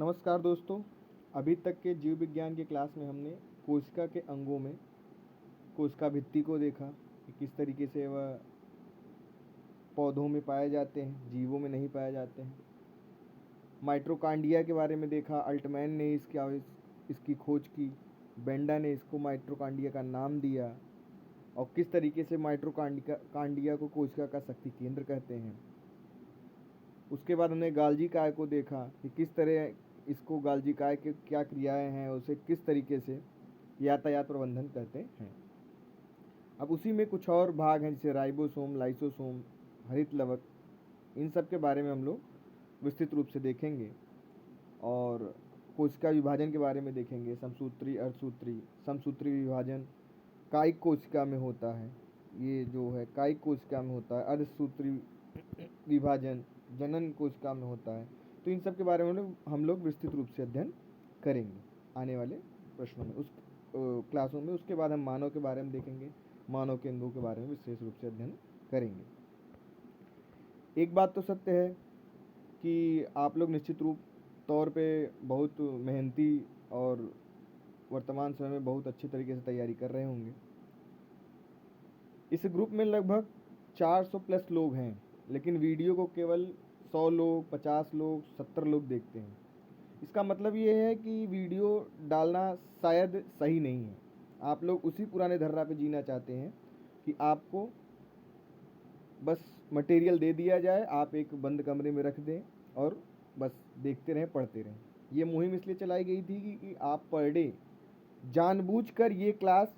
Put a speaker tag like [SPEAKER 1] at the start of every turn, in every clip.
[SPEAKER 1] नमस्कार दोस्तों। अभी तक के जीव विज्ञान के क्लास में हमने कोशिका के अंगों में कोशिका भित्ति को देखा कि किस तरीके से वह पौधों में पाए जाते हैं, जीवों में नहीं पाए जाते हैं। माइटोकांड्रिया के बारे में देखा, अल्टमैन ने इसकी खोज की, बेंडा ने इसको माइटोकांड्रिया का नाम दिया और किस तरीके से माइटोकांड्रिया को कोशिका का शक्ति केंद्र कहते हैं। उसके बाद हमने गाल्जी काय को देखा कि किस तरह इसको गाल्जी काय के क्या क्रियाएं हैं, उसे किस तरीके से यातायात प्रबंधन कहते हैं। अब उसी में कुछ और भाग हैं जैसे राइबोसोम, लाइसोसोम, हरित लवक, इन सब के बारे में हम लोग विस्तृत रूप से देखेंगे और कोशिका विभाजन के बारे में देखेंगे। समसूत्री, अर्धसूत्री, समसूत्री विभाजन कायिक कोशिका में होता है, ये जो है कायिक कोशिका में होता है। अर्धसूत्री विभाजन जनन कोशिका में होता है। तो इन सब के बारे में हम लोग विस्तृत रूप से अध्ययन करेंगे आने वाले प्रश्नों में, उस क्लासों में। उसके बाद हम मानव के बारे में देखेंगे, मानव के अंगों के बारे में विशेष रूप से अध्ययन करेंगे। एक बात तो सत्य है कि आप लोग निश्चित रूप तौर पे बहुत मेहनती और वर्तमान समय में बहुत अच्छी तरीके से तैयारी कर रहे होंगे। इस ग्रुप में लगभग 400 प्लस लोग हैं, लेकिन वीडियो को केवल 100 लोग, 50 लोग, 70 लोग देखते हैं। इसका मतलब ये है कि वीडियो डालना शायद सही नहीं है। आप लोग उसी पुराने धर्रा पे जीना चाहते हैं कि आपको बस मटेरियल दे दिया जाए, आप एक बंद कमरे में रख दें और बस देखते रहें, पढ़ते रहें। ये मुहिम इसलिए चलाई गई थी कि आप पर डे जानबूझकर ये क्लास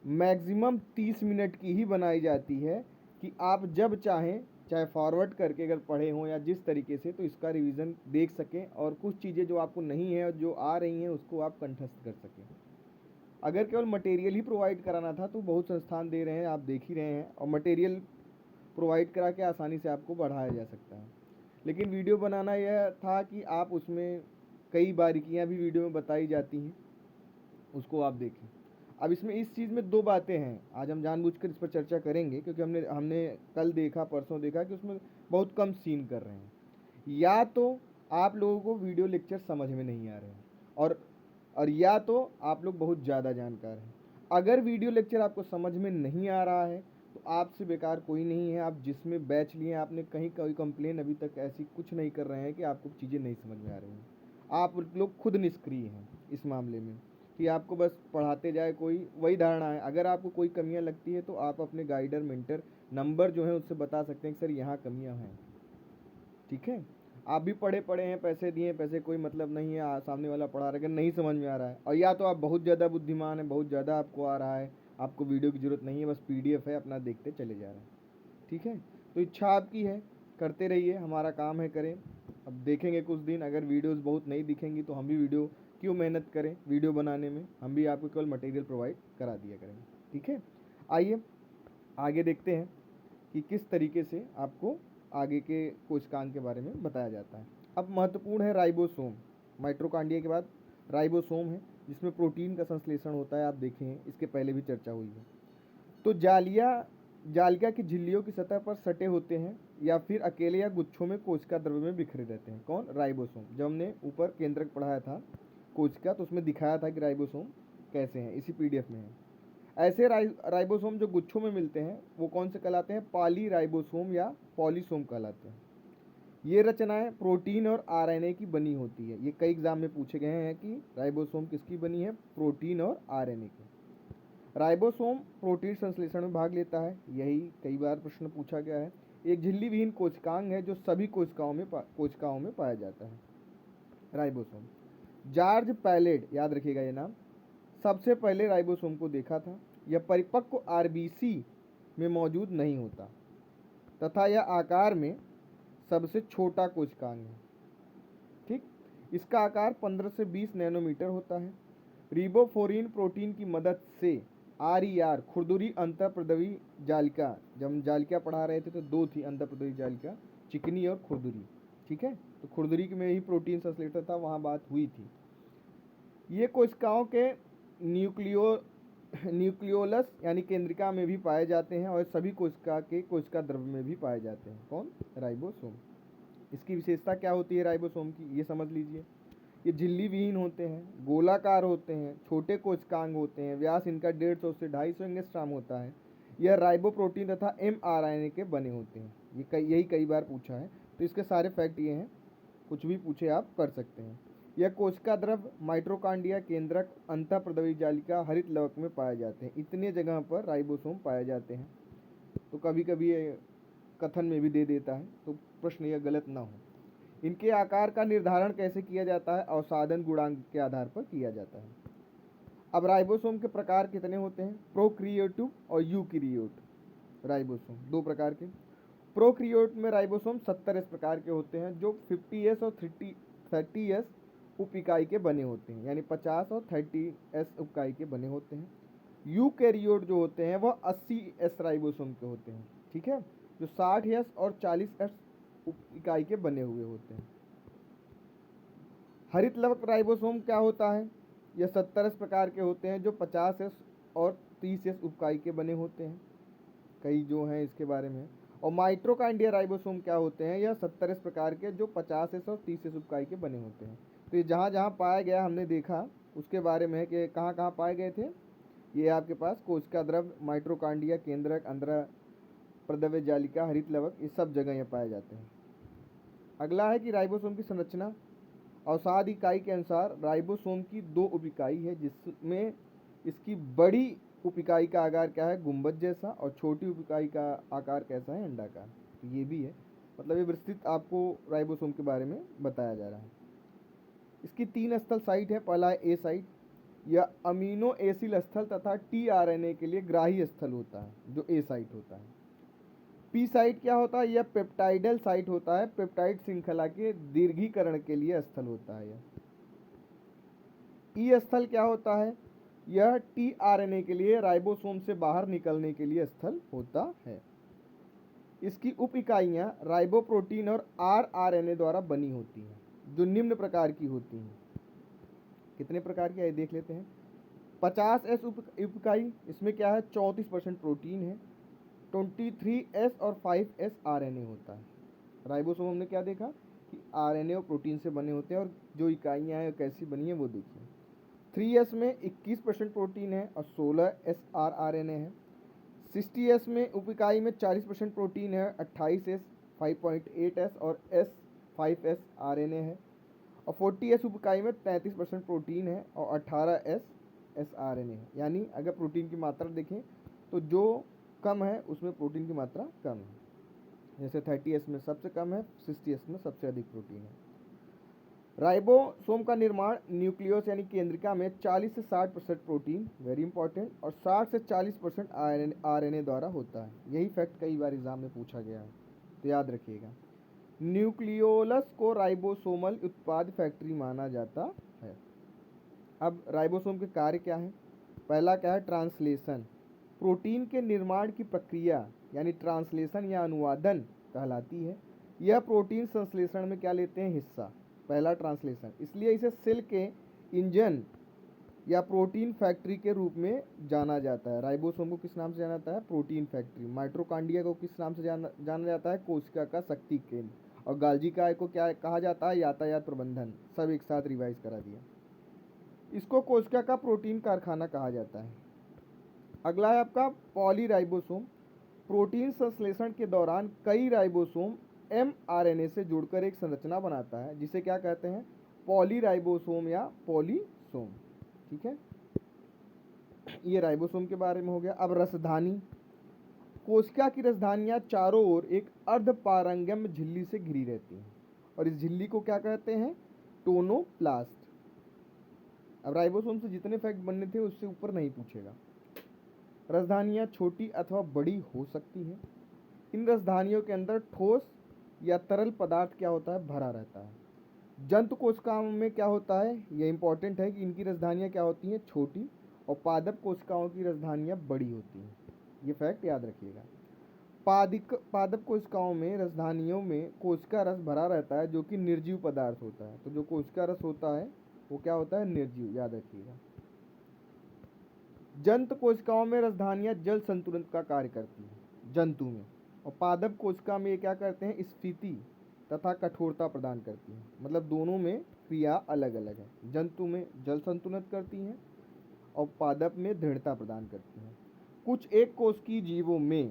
[SPEAKER 1] मैक्सिमम 30 मिनट की ही बनाई जाती है कि आप जब चाहें, चाहे फॉरवर्ड करके अगर पढ़े हों या जिस तरीके से, तो इसका रिवीजन देख सकें और कुछ चीज़ें जो आपको नहीं है और जो आ रही हैं उसको आप कंठस्थ कर सकें। अगर केवल मटेरियल ही प्रोवाइड कराना था तो बहुत संस्थान दे रहे हैं, आप देख ही रहे हैं, और मटेरियल प्रोवाइड करा के आसानी से आपको बढ़ाया जा सकता है। लेकिन वीडियो बनाना यह था कि आप उसमें कई बारीकियाँ भी वीडियो में बताई जाती हैं, उसको आप देखें। अब इसमें इस चीज़ में दो बातें हैं, आज हम जानबूझकर इस पर चर्चा करेंगे क्योंकि हमने कल देखा, परसों देखा कि उसमें बहुत कम सीन कर रहे हैं। या तो आप लोगों को वीडियो लेक्चर समझ में नहीं आ रहे हैं और या तो आप लोग बहुत ज़्यादा जानकार हैं। अगर वीडियो लेक्चर आपको समझ में नहीं आ रहा है तो आपसे बेकार कोई नहीं है। आप जिसमें बैच लिए, आपने कहीं कोई कंप्लेन अभी तक ऐसी कुछ नहीं कर रहे हैं कि आपको चीज़ें नहीं समझ में आ रही हैं। आप लोग खुद निष्क्रिय हैं इस मामले में कि आपको बस पढ़ाते जाए, कोई वही धारणा है। अगर आपको कोई कमियां लगती है तो आप अपने गाइडर, मेंटर नंबर जो है उससे बता सकते हैं कि सर यहाँ कमियां हैं। ठीक है, आप भी पढ़े हैं, पैसे दिए, पैसे कोई मतलब नहीं है, सामने वाला पढ़ा रहा है, नहीं समझ में आ रहा है, और या तो आप बहुत ज़्यादा बुद्धिमान है, बहुत ज़्यादा आपको आ रहा है, आपको वीडियो की ज़रूरत नहीं है, बस PDF है, अपना देखते चले जा रहे हैं। ठीक है, तो इच्छा आपकी है, करते रहिए, हमारा काम है करें। अब देखेंगे कुछ दिन, अगर वीडियोस बहुत नहीं दिखेंगी तो हम भी वीडियो क्यों मेहनत करें वीडियो बनाने में, हम भी आपको केवल मटेरियल प्रोवाइड करा दिया करेंगे। ठीक है, आइए आगे देखते हैं कि किस तरीके से आपको आगे के कोशिकांग के बारे में बताया जाता है। अब महत्वपूर्ण है राइबोसोम। माइटोकांड्रिया के बाद राइबोसोम है जिसमें प्रोटीन का संश्लेषण होता है। आप देखें, इसके पहले भी चर्चा हुई है। तो जालिका की झिल्लियों की सतह पर सटे होते हैं या फिर अकेले या गुच्छों में कोशिका द्रव्य में बिखरे रहते हैं। कौन? राइबोसोम। जब हमने ऊपर केंद्रक पढ़ाया था कोशिका, तो उसमें दिखाया था कि राइबोसोम कैसे हैं, इसी PDF में है। ऐसे राइबोसोम जो गुच्छों में मिलते हैं वो कौन से कहलाते हैं? पॉली राइबोसोम या पॉलीसोम कहलाते हैं। ये रचनाएं प्रोटीन और RNA की बनी होती है। ये कई एग्जाम में पूछे गए हैं कि राइबोसोम किसकी बनी है? प्रोटीन और RNA की। राइबोसोम प्रोटीन संश्लेषण में भाग लेता है, यही कई बार प्रश्न पूछा गया है। एक झिल्ली विहीन कोशिकांग है जो सभी कोशिकाओं में पाया जाता है। राइबोसोम। जॉर्ज पैलेड, याद रखिएगा ये नाम, सबसे पहले राइबोसोम को देखा था। यह परिपक्व RBC में मौजूद नहीं होता तथा यह आकार में सबसे छोटा कोशिकांग है। ठीक, इसका आकार 15 से 20 नैनोमीटर होता है। रिबोफ्लोरिन प्रोटीन की मदद से RER, खुरदुरी अंतःप्रद्रवी जालिका, जब हम जालिका पढ़ा रहे थे तो दो थी अंतःप्रद्रवी जालिका, चिकनी और खुरदुरी। ठीक है, तो खुरदुरी में ही प्रोटीन संश्लेषण था, वहाँ बात हुई थी। ये कोशिकाओं के न्यूक्लियोलस यानी केंद्रिका में भी पाए जाते हैं और सभी कोशिका द्रव्य में भी पाए जाते हैं। कौन? राइबोसोम। इसकी विशेषता क्या होती है राइबोसोम की, ये समझ लीजिए। ये झिल्ली विहीन होते हैं, गोलाकार होते हैं, छोटे कोशिकांग होते हैं, व्यास इनका 150 से 250 एंगस्ट्राम होता है। यह राइबोप्रोटीन तथा mRNA के बने होते हैं। यही कई बार पूछा है, तो इसके सारे फैक्ट ये हैं, कुछ भी पूछे आप कर सकते हैं। यह कोशिका द्रव माइटोकॉन्ड्रिया, केंद्रक, अंतःप्रद्रवी जालिका, हरित लवक में पाए जाते हैं। इतने जगह पर राइबोसोम पाए जाते हैं। तो कभी कभी ये कथन में भी दे देता है, तो प्रश्न यह गलत ना हो। इनके आकार का निर्धारण कैसे किया जाता है? अवसादन गुणांक के आधार पर किया जाता है। अब राइबोसोम के प्रकार कितने होते हैं? प्रोक्रिएटिव और यूकैरियोट राइबोसोम, दो प्रकार के। प्रोक्रियोट में राइबोसोम 70 इस प्रकार के होते हैं, जो 50s और 30s उप इकाई के बने होते हैं, यानी 50 और 30s उप इकाई के बने होते हैं। यूकैरियोट जो होते हैं वह 80s राइबोसोम के होते हैं, ठीक है, जो 60s और 40s उप इकाई के बने हुए होते हैं। हरित लवक राइबोसोम क्या होता है? यह 70 प्रकार के होते हैं, जो 50s और 30s उप इकाई के बने होते हैं। कई जो हैं इसके बारे में। और माइटोकॉन्ड्रिया राइबोसोम क्या होते हैं? यह 70 प्रकार के, जो 50s और 30s उप इकाई के बने होते हैं। तो ये जहाँ जहाँ पाया गया हमने देखा उसके बारे में है कि कहाँ कहाँ पाए गए थे। ये आपके पास कोशिका द्रव, माइटोकॉन्ड्रिया, केंद्रक, अंतःप्रद्रव्य जालिका, हरित लवक, ये सब जगह ये पाए जाते हैं। अगला है कि राइबोसोम की संरचना। अवसाद इकाई के अनुसार राइबोसोम की 2 उप इकाई है, जिसमें इसकी बड़ी उप इकाई का आकार क्या है? गुंबद जैसा, और छोटी उप इकाई का आकार कैसा है? अंडाकार। तो ये भी है, मतलब ये विस्तृत आपको राइबोसोम के बारे में बताया जा रहा है। इसकी 3 स्थल साइट है। पहला है ए साइट, यह अमीनो एसिड स्थल तथा टीआरएनए के लिए ग्राही स्थल होता है, जो ए साइट होता है। पी साइट क्या होता है? यह पेप्टाइडल साइट होता है, पेप्टाइड श्रृंखला के दीर्घीकरण के लिए स्थल होता है। यह ई स्थल क्या होता है? यह टीआरएनए के लिए राइबोसोम से बाहर निकलने के लिए स्थल होता है। इसकी उप इकाइयां राइबोप्रोटीन और आरआरएनए द्वारा बनी होती हैं, जो निम्न प्रकार की होती हैं। कितने प्रकार की, आइए देख लेते हैं। 50s उप इकाई, इसमें क्या है? 34% प्रोटीन है। 23s और 5s आरएनए होता है। राइबोसोम हमने क्या देखा कि आरएनए और प्रोटीन से बने होते हैं, और जो इकाइयाँ हैं कैसी बनी है वो देखिए। 3s में 21% प्रोटीन है और 16s आरएनए है। 60s में उप इकाई में 40% प्रोटीन है, 28s, 5.8s और s 5s आरएनए है। और 40s उप इकाई में 33% प्रोटीन है और 18s आरएनए है। यानी अगर प्रोटीन की मात्रा देखें तो जो कम है उसमें प्रोटीन की मात्रा कम है। जैसे 30s में सबसे कम है, 60s में सबसे अधिक प्रोटीन है। राइबोसोम का निर्माण न्यूक्लियस यानी केंद्रिका में 40 से 60% प्रोटीन, वेरी इंपॉर्टेंट, और 60 से 40% आरएनए द्वारा होता है। यही फैक्ट कई बार एग्जाम में पूछा गया है, तो याद रखिएगा। न्यूक्लियोलस को राइबोसोमल उत्पाद फैक्ट्री माना जाता है। अब राइबोसोम के कार्य क्या हैं? पहला क्या है? ट्रांसलेशन। प्रोटीन के निर्माण की प्रक्रिया यानी ट्रांसलेशन या अनुवादन कहलाती है। यह प्रोटीन संश्लेषण में क्या लेते हैं? हिस्सा। पहला ट्रांसलेशन, इसलिए इसे सेल के इंजन या प्रोटीन फैक्ट्री के रूप में जाना जाता है। राइबोसोम को किस नाम से जाना जाता है? Protein factory. माइटोकॉन्ड्रिया को किस नाम से जाना जाता है? कोशिका का शक्ति केंद्र। और गाल्जी काय को क्या कहा जाता है? यातायात प्रबंधन। सब एक साथ रिवाइज करा दिया। इसको कोशिका का प्रोटीन कारखाना कहा जाता है। अगला है आपका पॉलीराइबोसोम। प्रोटीन संश्लेषण के दौरान कई राइबोसोम mRNA से जुड़कर एक संरचना बनाता है, जिसे क्या कहते हैं? पॉलीराइबोसोम या पॉलीसोम। ठीक है, ये राइबोसोम के बारे में हो गया। अब रसधानी। कोशिका की रसधानियां चारों ओर एक अर्धपारंगम्य झिल्ली से घिरी रहती हैं, और इस झिल्ली को क्या कहते हैं? टोनोप्लास्ट। अब राइबोसोम से जितने फैक्ट बनने थे उससे ऊपर नहीं पूछेगा। रसधानियां छोटी अथवा बड़ी हो सकती हैं। इन रसधानियों के अंदर ठोस या तरल पदार्थ क्या होता है? भरा रहता है। जंतु कोशिकाओं में क्या होता है? ये इंपॉर्टेंट है कि इनकी रसधानियां क्या होती हैं? छोटी, और पादप कोशिकाओं की रसधानियां बड़ी होती हैं। ये फैक्ट याद रखिएगा। पादप कोशिकाओं में रसधानियों में कोशिका रस भरा रहता है, जो कि निर्जीव पदार्थ होता है। तो जो कोशिका रस होता है वो क्या होता है? निर्जीव, याद रखिएगा। जंतु कोशिकाओं में रसधानियां जल संतुलन का कार्य करती हैं, जंतु में। और पादप कोशिका में ये क्या करते हैं? स्फीति तथा कठोरता प्रदान करती हैं। मतलब दोनों में क्रिया अलग अलग है। जंतु में जल संतुलित करती हैं और पादप में दृढ़ता प्रदान करती हैं। कुछ एक कोशिकीय जीवों में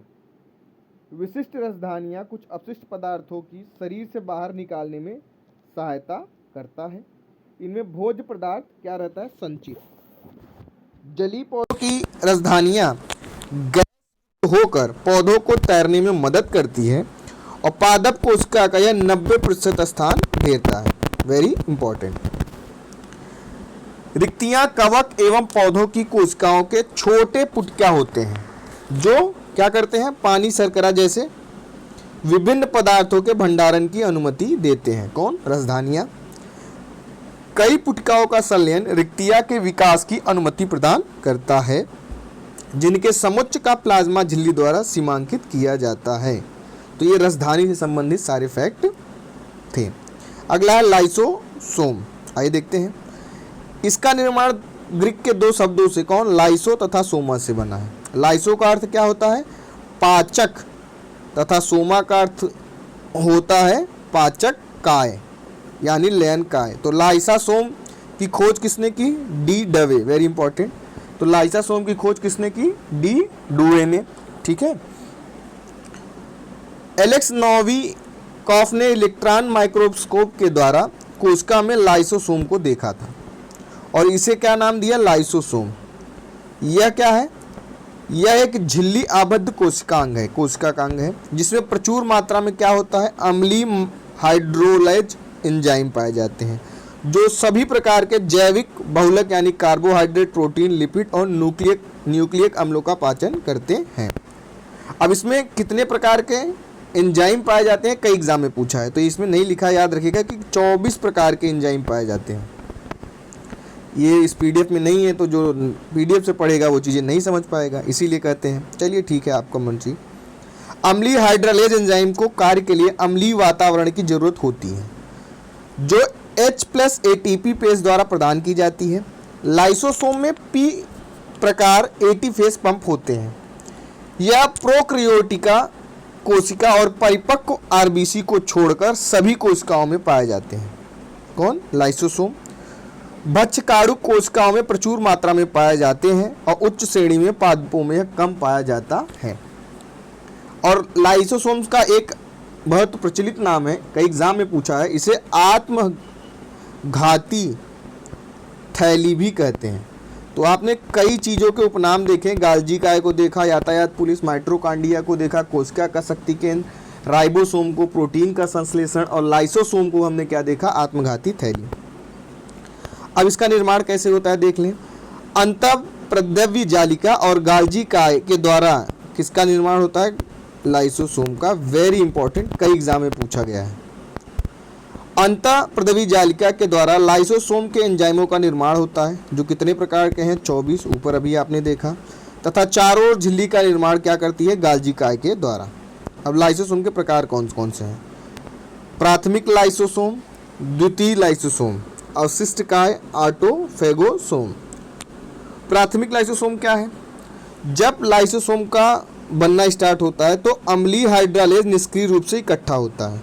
[SPEAKER 1] विशिष्ट रसधानियाँ कुछ अपशिष्ट पदार्थों की शरीर से बाहर निकालने में सहायता करता है। इनमें भोज्य पदार्थ क्या रहता है? संचित। जलीय पौधों की रसधानियाँ गैस होकर पौधों को तैरने में मदद करती है और पादप कोशिका का यह 90% स्थान घेरता है। Very important. रिक्तियां कवक एवं पौधों की कोशिकाओं के छोटे पुटकिया होते हैं जो क्या करते हैं? पानी, शर्करा जैसे विभिन्न पदार्थों के भंडारण की अनुमति देते हैं। कौन? रसधानियां। कई पुटकाओं का संलयन रिक्तिया के विकास की अनुमति प्रदान करता है जिनके समुच्च का प्लाज्मा झिल्ली द्वारा सीमांकित किया जाता है। तो ये रसधानी से संबंधित सारे फैक्ट थे। अगला है लाइसोसोम। आइए देखते हैं। इसका निर्माण ग्रीक के दो शब्दों से कौन? लाइसो तथा सोमा से बना है। लाइसो का अर्थ क्या होता है? पाचक, तथा सोमा का अर्थ होता है पाचक काय यानी लयन काय। तो लाइसासोम की खोज किसने की? डी डवे। Very important. तो लाइसासोम की खोज किसने की? डी डुवे ने। ठीक है। एलेक्स नोविकोफ ने इलेक्ट्रॉन माइक्रोस्कोप के द्वारा कोशिका में लाइसोसोम को देखा था और इसे क्या नाम दिया? लाइसोसोम। यह क्या है? यह एक झिल्ली आबद्ध कोशिकांग है, कोशिका का अंग है जिसमें प्रचुर मात्रा में क्या होता है? अम्लीय हाइड्रोलाइज एंजाइम पाए जाते हैं जो सभी प्रकार के जैविक बहुलक यानी कार्बोहाइड्रेट, प्रोटीन, लिपिड और न्यूक्लियक अम्लों का पाचन करते हैं। अब इसमें कितने प्रकार के एंजाइम पाए जाते हैं? कई एग्जाम में पूछा है, तो इसमें नहीं लिखा, याद रखिएगा कि 24 प्रकार के एंजाइम पाए जाते हैं। ये इस पीडीएफ में नहीं है, तो जो पीडीएफ से पढ़ेगा वो चीज़ें नहीं समझ पाएगा, इसीलिए कहते हैं। चलिए ठीक है, आपका मर्जी। अम्लीय हाइड्रोलाइज एंजाइम को कार्य के लिए अम्लीय वातावरण की जरूरत होती है जो H+ ATP पेज द्वारा प्रदान की जाती है। लाइसोसोम में P प्रकार AT फेज पंप होते हैं। यह प्रोक्रियोटिका कोशिका और परिपक्व RBC को छोड़कर सभी कोशिकाओं में पाए जाते हैं। कौन? लाइसोसोम। भक्षकाणु कोशिकाओं में प्रचुर मात्रा में पाए जाते हैं और उच्च श्रेणी में पादपों में कम पाया जाता है। और लाइसोसोम्स का एक बहुत प्रचलित नाम है, कई एग्जाम में पूछा है, इसे आत्मघाती थैली भी कहते हैं। तो आपने कई चीज़ों के उपनाम देखे, गाल्जी काय को देखा, यातायात पुलिस, माइट्रोकांडिया को देखा, कोशिका का शक्ति केंद्र, राइबोसोम को प्रोटीन का संश्लेषण और लाइसोसोम को हमने क्या देखा? आत्मघाती थैली। अब इसका निर्माण कैसे होता है देख लें। अंतःप्रद्रव्य जालिका और गाल्जी काय के द्वारा किसका निर्माण होता है? लाइसोसोम का। वेरी इंपॉर्टेंट, कई एग्जाम में पूछा गया है। अंतःप्रद्रव्य जालिका के द्वारा लाइसोसोम के एंजाइमों का निर्माण होता है जो कितने प्रकार के हैं? 24, ऊपर अभी आपने देखा। तथा चारों ओर झिल्ली का निर्माण क्या करती है? गाल्जी काय के द्वारा। अब लाइसोसोम के प्रकार कौन कौन से हैं? प्राथमिक लाइसोसोम, द्वितीय लाइसोसोम, अवशिष्ट काय, ऑटोफेगोसोम। प्राथमिक लाइसोसोम क्या है? जब लाइसोसोम का बनना स्टार्ट होता है तो अम्लीय हाइड्रोलेज निष्क्रिय रूप से इकट्ठा होता है।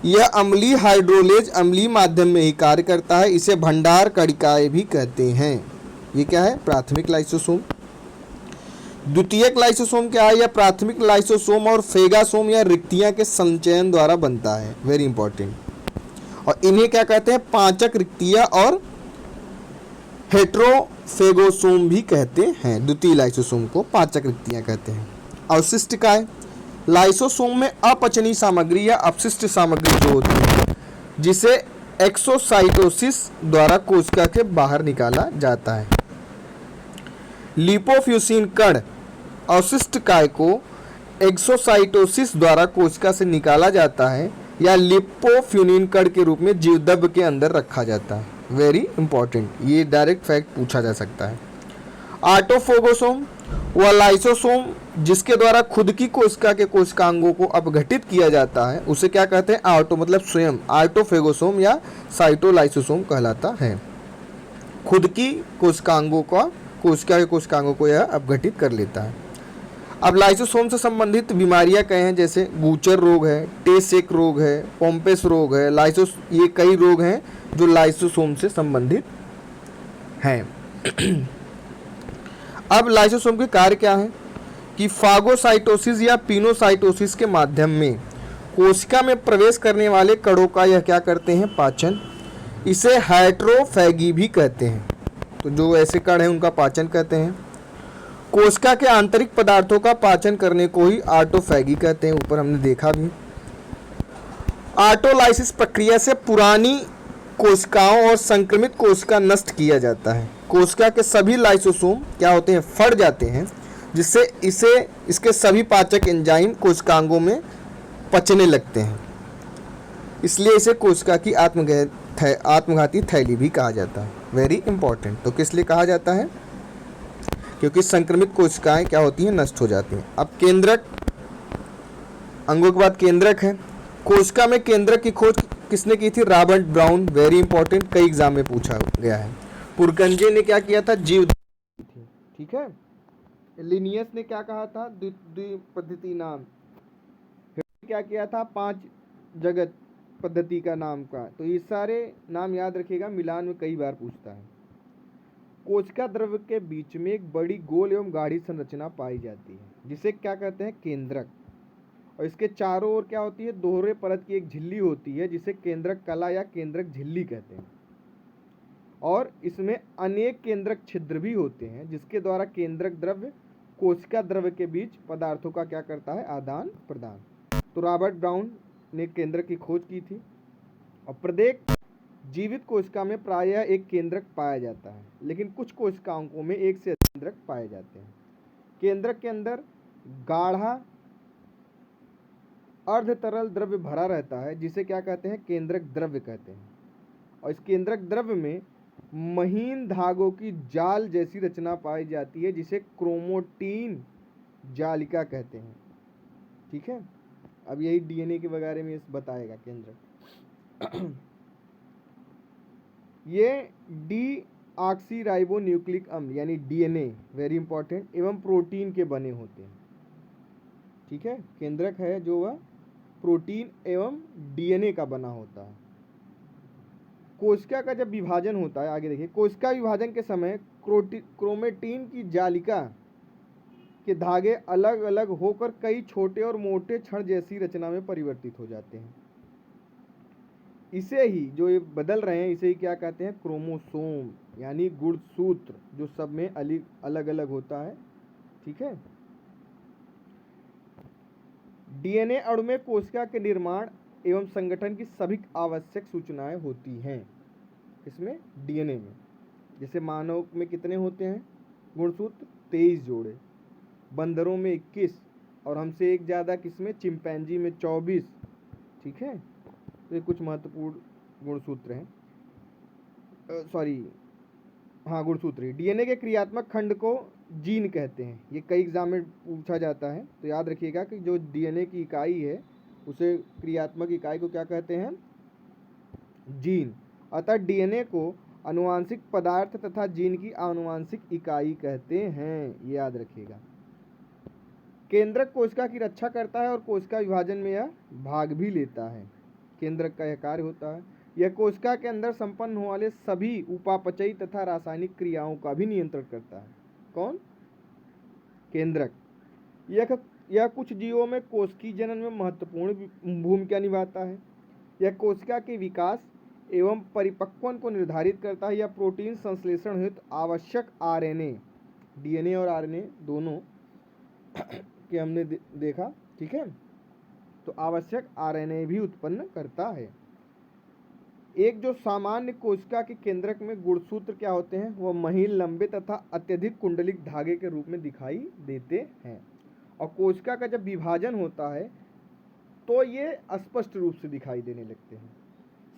[SPEAKER 1] यह अम्लीय हाइड्रोलेज अम्लीय माध्यम में ही कार्य करता है। इसे भंडार कणिकाएं भी कहते हैं। ये क्या है? प्राथमिक लाइसोसोम। द्वितीयक लाइसोसोम क्या है? यह प्राथमिक लाइसोसोम और फेगासोम या रिक्तियां के संचयन द्वारा बनता है। Very important. और इन्हें क्या कहते हैं? पाचक रिक्तियां और हेट्रोफेगोसोम भी कहते हैं। द्वितीय लाइसोसोम को पाचक रिक्तियां कहते हैं। अवशिष्ट काय, लाइसोसोम में अपचनीय सामग्री या अपशिष्ट सामग्री जो होती है जिसे एक्सोसाइटोसिस द्वारा कोशिका के बाहर निकाला जाता है। लिपोफ्यूसिन कण अवशिष्ट काय को एक्सोसाइटोसिस द्वारा कोशिका से निकाला जाता है या लिपोफ्यूनिन कण के रूप में जीवद्रव्य के अंदर रखा जाता है। वेरी इंपॉर्टेंट, ये डायरेक्ट फैक्ट पूछा जा सकता है। ऑटोफेगोसोम व लाइसोसोम जिसके द्वारा खुद की कोशिका के कोशिकांगों को अपघटित किया जाता है उसे क्या कहते हैं? ऑटो मतलब स्वयं, ऑटोफेगोसोम या साइटोलाइसोसोम कहलाता है। खुद की कोशिकांगों का कोशिका के कोशिकांगों को यह अपघटित कर लेता है। अब लाइसोसोम से संबंधित बीमारियां कई हैं, जैसे गूचर रोग है, टे सेक रोग है, पोम्पेस रोग है, ये कई रोग हैं जो लाइसोसोम से संबंधित हैं। अब लाइसोसोम के कार्य क्या हैं कि फागोसाइटोसिस या पिनोसाइटोसिस के माध्यम में कोशिका में प्रवेश करने वाले कणों का यह क्या करते हैं, पाचन। इसे हाइड्रोफैगी भी कहते हैं। तो जो ऐसे कण हैं उनका पाचन कहते हैं। कोशिका के आंतरिक पदार्थों का पाचन करने को ही ऑटोफैगी कहते हैं, ऊपर हमने देखा भी। ऑटोलाइसिस प्रक्रिया से पुरानी कोशिकाओं और संक्रमित कोशिका नष्ट किया जाता है। कोशिका के सभी लाइसोसोम क्या होते हैं, फट जाते हैं, जिससे इसके सभी पाचक एंजाइम कोशिकांगों में पचने लगते हैं। इसलिए इसे कोशिका की आत्मघाती थैली भी कहा जाता है। Very important. तो किस लिए कहा जाता है, क्योंकि संक्रमित कोशिकाएं क्या होती हैं, नष्ट हो जाती हैं। अब केंद्रक, अंगों के बाद केंद्रक है। कोशिका में केंद्रक की खोज किसने की थी, रॉबर्ट ब्राउन। वेरी इंपॉर्टेंट, कई एग्जाम में पूछा गया है। पुरकंजे ने क्या किया था, जीव, ठीक है। लिनियस ने क्या कहा था, द्विपद्धति नाम। क्या किया था, 5 जगत पद्धति का नाम का। तो ये सारे नाम याद रखिएगा, मिलान में कई बार पूछता है। कोशिका द्रव्य के बीच में एक बड़ी गोल एवं गाढ़ी संरचना पाई जाती है, जिसे क्या कहते हैं, केंद्रक। और इसके चारों ओर क्या होती है, दोहरे परत की एक झिल्ली होती है, जिसे केंद्रक कला या केंद्रक झिल्ली कहते हैं। और इसमें अनेक केंद्रक छिद्र भी होते हैं, जिसके द्वारा केंद्रक द्रव्य कोशिका द्रव्य के बीच पदार्थों का क्या करता है, आदान प्रदान। तो रॉबर्ट ब्राउन ने केंद्रक की खोज की थी। और प्रत्येक जीवित कोशिका में प्रायः एक केंद्रक पाया जाता है, लेकिन कुछ कोशिकाओं में एक से अधिक केंद्रक पाए जाते हैं। केंद्रक के अंदर गाढ़ा अर्ध तरल द्रव्य भरा रहता है, जिसे क्या कहते हैं, केंद्रक द्रव्य कहते हैं। और इस केंद्रक द्रव्य में महीन धागों की जाल जैसी रचना पाई जाती है, जिसे क्रोमोटीन जालिका कहते हैं। ठीक है। अब यही डीएनए के बारे में बताएगा केंद्रक। ये डीऑक्सीराइबो न्यूक्लिक अम्ल यानी डीएनए, वेरी इंपॉर्टेंट, एवं प्रोटीन के बने होते हैं। ठीक है। केंद्रक है जो वह प्रोटीन एवं डीएनए का बना होता है। कोशिका का जब विभाजन होता है, आगे देखिए, कोशिका विभाजन के समय क्रोमेटीन की जालिका के धागे अलग अलग होकर कई छोटे और मोटे छड़ जैसी रचना में परिवर्तित हो जाते हैं। इसे ही जो ये बदल रहे हैं, इसे ही क्या कहते हैं, क्रोमोसोम यानी गुणसूत्र, जो सब में अलग अलग होता है। ठीक है। डीएनए अणु में कोशिका के निर्माण एवं संगठन की सभी आवश्यक सूचनाएं होती हैं। इसमें डीएनए में, जैसे मानव में कितने होते हैं गुणसूत्र, 23 जोड़े, बंदरों में 21, और हमसे एक ज़्यादा किसमें, चिंपैंजी में 24। ठीक है। तो ये कुछ महत्वपूर्ण गुणसूत्र हैं, गुणसूत्र ही। डीएनए के क्रियात्मक खंड को जीन कहते हैं। ये कई एग्जाम में पूछा जाता है, तो याद रखिएगा कि जो डीएनए की इकाई है, उसे क्रियात्मक इकाई को क्या कहते हैं, जीन। अतः डीएनए को आनुवांशिक पदार्थ तथा जीन की आनुवांशिक इकाई कहते हैं, ये याद रखिएगा। केंद्रक कोशिका की रक्षा करता है और कोशिका विभाजन में यह भाग भी लेता है। केंद्रक का यह कार्य होता है। यह कोशिका के अंदर संपन्न होने वाले सभी उपापचयी तथा रासायनिक क्रियाओं का भी नियंत्रण करता है। कौन, केंद्रक। यह कुछ जीवों में कोशिकीय जनन में महत्वपूर्ण भूमिका निभाता है। यह कोशिका के विकास एवं परिपक्वन को निर्धारित करता है। यह प्रोटीन संश्लेषण हेतु आवश्यक आरएनए, डीएनए और आरएनए दोनों के हमने देखा। ठीक है। तो आवश्यक आरएनए भी उत्पन्न करता है। एक जो सामान्य कोशिका के केंद्रक में गुणसूत्र क्या होते हैं, वह महीन, लंबे तथा अत्यधिक कुंडलिक धागे के रूप में दिखाई देते हैं। और कोशिका का जब विभाजन होता है तो ये स्पष्ट रूप से दिखाई देने लगते हैं।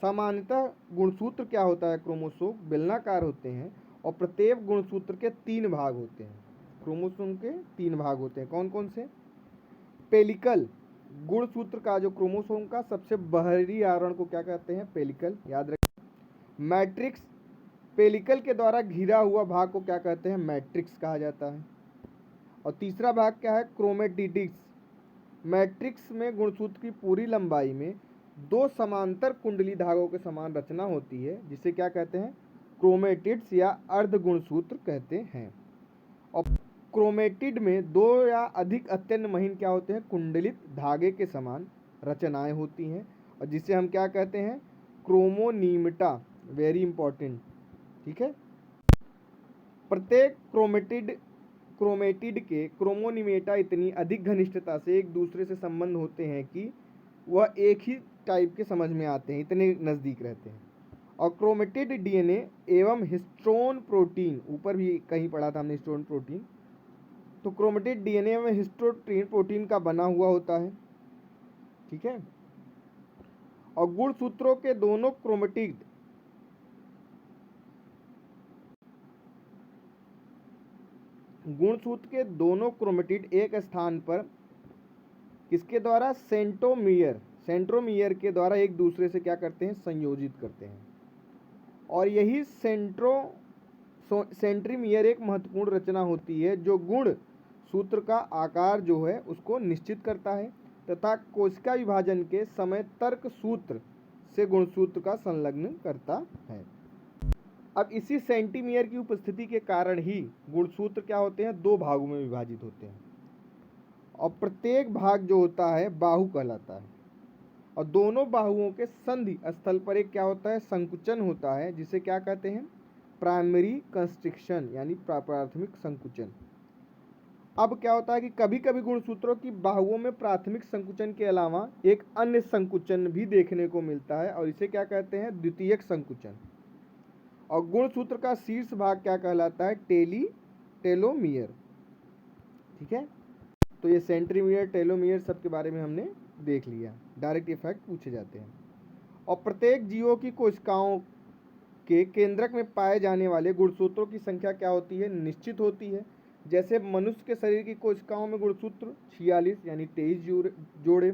[SPEAKER 1] सामान्यतः गुणसूत्र क्या होता है, क्रोमोसोम बेलनाकार होते हैं और प्रत्येक गुणसूत्र के 3 भाग होते हैं। क्रोमोसोम के 3 भाग होते हैं। कौन कौन से, पेलिकल, गुणसूत्र का जो क्रोमोसोम का सबसे बाहरी आवरण को क्या कहते हैं, पेलिकल, याद रखें। मैट्रिक्स, पेलिकल के द्वारा घिरा हुआ भाग को क्या कहते हैं, मैट्रिक्स कहा जाता है। और तीसरा भाग क्या है, क्रोमेटिडिक्स। मैट्रिक्स में गुणसूत्र की पूरी लंबाई में दो समांतर कुंडली धागों के समान रचना होती है, जिसे क्या कहते हैं, क्रोमेटिड्स या अर्ध गुणसूत्र कहते हैं। और क्रोमेटिड में दो या अधिक अत्यंत महीन क्या होते हैं, कुंडलित धागे के समान रचनाएं होती हैं, और जिसे हम क्या कहते हैं, क्रोमोनीमटा। वेरी इंपॉर्टेंट, ठीक है। प्रत्येक क्रोमेटिड के क्रोमोनीमेटा इतनी अधिक घनिष्ठता से एक दूसरे से संबंध होते हैं कि वह एक ही टाइप के समझ में आते हैं, इतने नज़दीक रहते हैं। और क्रोमेटिड डीएनए एवं हिस्टोन प्रोटीन, ऊपर भी कहीं पढ़ा था हमने हिस्टोन प्रोटीन, तो क्रोमेटिड डीएनए एवं हिस्टोन प्रोटीन का बना हुआ होता है, ठीक है। और गुणसूत्रों के दोनों क्रोमेटिड गुणसूत्र के दोनों क्रोमेटिड एक स्थान पर किसके द्वारा, सेंट्रोमियर के द्वारा एक दूसरे से क्या करते हैं, संयोजित करते हैं। और यही सेंट्रीमियर एक महत्वपूर्ण रचना होती है जो गुण सूत्र का आकार जो है उसको निश्चित करता है तथा कोशिका विभाजन के समय तर्क सूत्र से गुणसूत्र का संलग्न करता है। अब इसी सेंटीमियर की उपस्थिति के कारण ही गुणसूत्र क्या होते हैं, दो भागों में विभाजित होते हैं, और प्रत्येक भाग जो होता है बाहु कहलाता है। और दोनों बाहुओं के संधि स्थल पर एक क्या होता है, संकुचन होता है, जिसे क्या कहते हैं, प्राइमरी कंस्ट्रिक्शन, यानी प्राथमिक संकुचन। अब क्या होता है कि कभी कभी गुणसूत्रों की बाहुओं में प्राथमिक संकुचन के अलावा एक अन्य संकुचन भी देखने को मिलता है, और इसे क्या कहते हैं, द्वितीयक संकुचन। और गुणसूत्र का शीर्ष भाग क्या कहलाता है, टेलोमियर, ठीक है। तो ये सेंट्रीमियर, टेलोमियर सब के बारे में हमने देख लिया। डायरेक्ट इफेक्ट पूछे जाते हैं। और प्रत्येक जीवों की कोशिकाओं के केंद्रक में पाए जाने वाले गुणसूत्रों की संख्या क्या होती है, निश्चित होती है। जैसे मनुष्य के शरीर की कोशिकाओं में गुणसूत्र 46 यानी 23 जोड़े,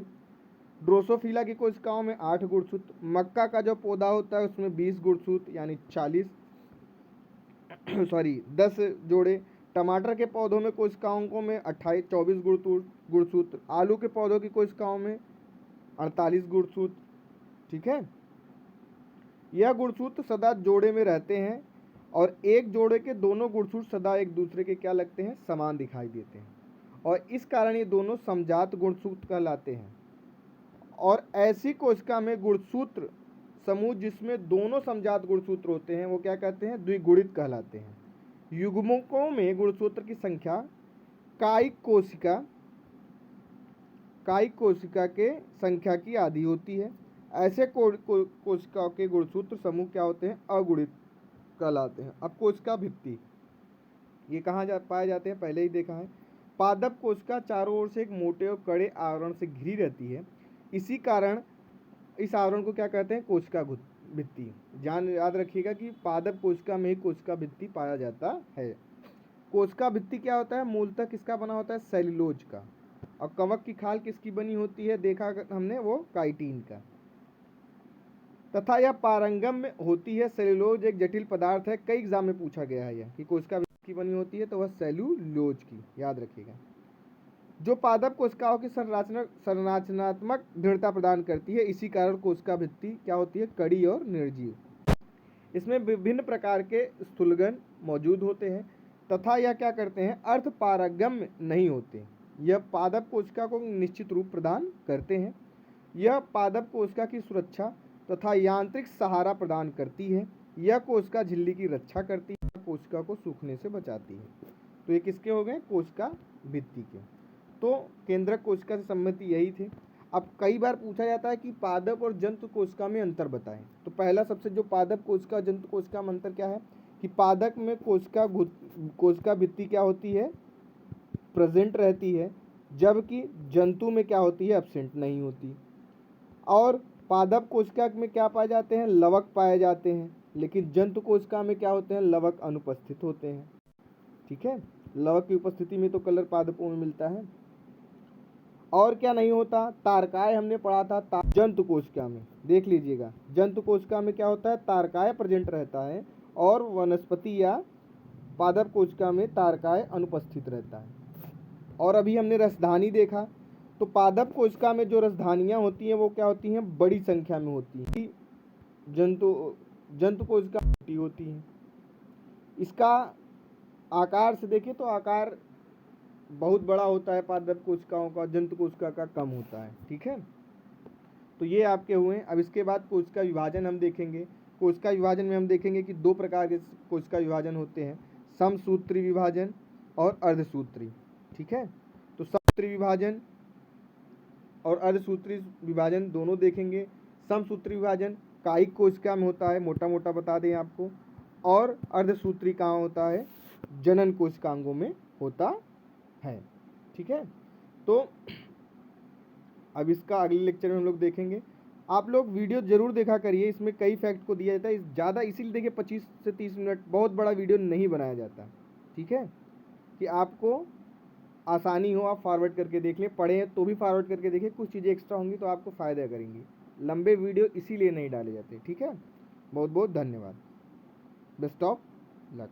[SPEAKER 1] ड्रोसोफिला की कोशिकाओं में 8 गुणसूत्र, मक्का का जो पौधा होता है उसमें 20 गुणसूत्र यानी 10 जोड़े, टमाटर के पौधों में कोशिकाओं में 24 गुणसूत्र, आलू के पौधों की कोशिकाओं में 48 गुणसूत्र, ठीक है। यह गुणसूत्र सदा जोड़े में रहते हैं और एक जोड़े के दोनों गुणसूत्र सदा एक दूसरे के क्या लगते हैं, समान दिखाई देते हैं, और इस कारण ये दोनों समजात गुणसूत्र कहलाते हैं। और ऐसी कोशिका में गुणसूत्र समूह जिसमें दोनों समजात गुणसूत्र होते हैं वो क्या कहते हैं, द्विगुणित कहलाते हैं। युग्मकों में गुणसूत्र की संख्या कायिक कोशिका के संख्या की आधी होती है। ऐसे कोशिकाओं के गुणसूत्र समूह क्या होते हैं, अगुणित कहलाते हैं। अब कोशिका भित्ति, ये कहाँ पाए जाते हैं, पहले ही देखा है। पादप कोशिका चारों ओर से एक मोटे और कड़े आवरण से घिरी रहती है, इसी कारण इस आवरण को क्या कहते हैं, कोशिका भित्ति। याद रखिएगा कि पादप कोशिका में ही कोशिका भित्ति पाया जाता है। कोशिका भित्ति क्या होता है, मूलतः किसका बना होता है, सेल्यूलोज का। और कवक की खाल किसकी बनी होती है, देखा हमने, वो काइटिन का। तथा यह पारंगम में होती है। सेल्यूलोज एक जटिल पदार्थ है, कई एग्जाम में पूछा गया है यह कि कोशिका की बनी होती है, तो वह सेल्यूलोज की, याद रखिएगा, जो पादप कोशिकाओं की संरचनात्मक दृढ़ता प्रदान करती है। इसी कारण कोशिका भित्ति क्या होती है, कड़ी और निर्जीव। इसमें विभिन्न प्रकार के स्थूलगण मौजूद होते हैं तथा यह क्या करते हैं, अर्थ पारगम्य नहीं होते। यह पादप कोशिका को निश्चित रूप प्रदान करते हैं। यह पादप कोशिका की सुरक्षा तथा यांत्रिक सहारा प्रदान करती है। यह कोशिका झिल्ली की रक्षा करती है, कोशिका को सूखने से बचाती है। तो ये किसके हो गए, कोशिका भित्ति के। तो केंद्रक कोशिका से संबंधित यही थे। अब कई बार पूछा जाता है कि पादप और जंतु कोशिका में अंतर बताएं। तो पहला सबसे जो पादप कोशिका जंतु कोशिका में अंतर क्या है कि पादप में कोशिका भित्ति क्या होती है, प्रेजेंट रहती है, जबकि जंतु में क्या होती है, एब्सेंट नहीं होती। और पादप कोशिका में क्या पाए जाते हैं, लवक पाए जाते हैं, लेकिन जंतु कोशिका में क्या होते हैं, लवक अनुपस्थित होते हैं, ठीक है। लवक की उपस्थिति में तो कलर पादपों में मिलता है। और क्या नहीं होता, तारकाय हमने पढ़ा था जंतु कोशिका में, देख लीजिएगा, जंतु कोशिका में क्या होता है, तारकाय प्रेजेंट रहता है, और वनस्पति या पादप कोशिका में तारकाय अनुपस्थित रहता है। और अभी हमने रसधानी देखा। तो पादप कोशिका में जो रसधानियाँ होती हैं वो क्या होती हैं, बड़ी संख्या में होती हैं। जंतु कोशिका छोटी होती हैं। इसका आकार से देखें तो आकार बहुत बड़ा होता है पादप कोशिकाओं का, जंतु कोशिका का कम होता है। ठीक है, तो ये आपके हुए। अब इसके बाद कोशिका विभाजन हम देखेंगे। कोशिका विभाजन में हम देखेंगे कि दो प्रकार के कोशिका विभाजन होते हैं, समसूत्री विभाजन और अर्धसूत्री। ठीक है, तो समसूत्री विभाजन और अर्धसूत्री विभाजन दोनों देखेंगे। समसूत्री विभाजन कायिक कोशिका में होता है, मोटा मोटा बता दें आपको, और अर्धसूत्री कहाँ होता है, जनन कोशिकांगों में होता है। ठीक है, तो अब इसका अगले लेक्चर में हम लोग देखेंगे। आप लोग वीडियो जरूर देखा करिए, इसमें कई फैक्ट को दिया जाता है ज़्यादा, इसीलिए देखिए 25 से 30 मिनट, बहुत बड़ा वीडियो नहीं बनाया जाता। ठीक है, कि आपको आसानी हो, आप फॉरवर्ड करके देख लें, पढ़े हैं तो भी फॉरवर्ड करके देखें, कुछ चीज़ें एक्स्ट्रा होंगी तो आपको फ़ायदा करेंगी। लंबे वीडियो इसीलिए नहीं डाले जाते। ठीक है, बहुत बहुत धन्यवाद। Best of luck.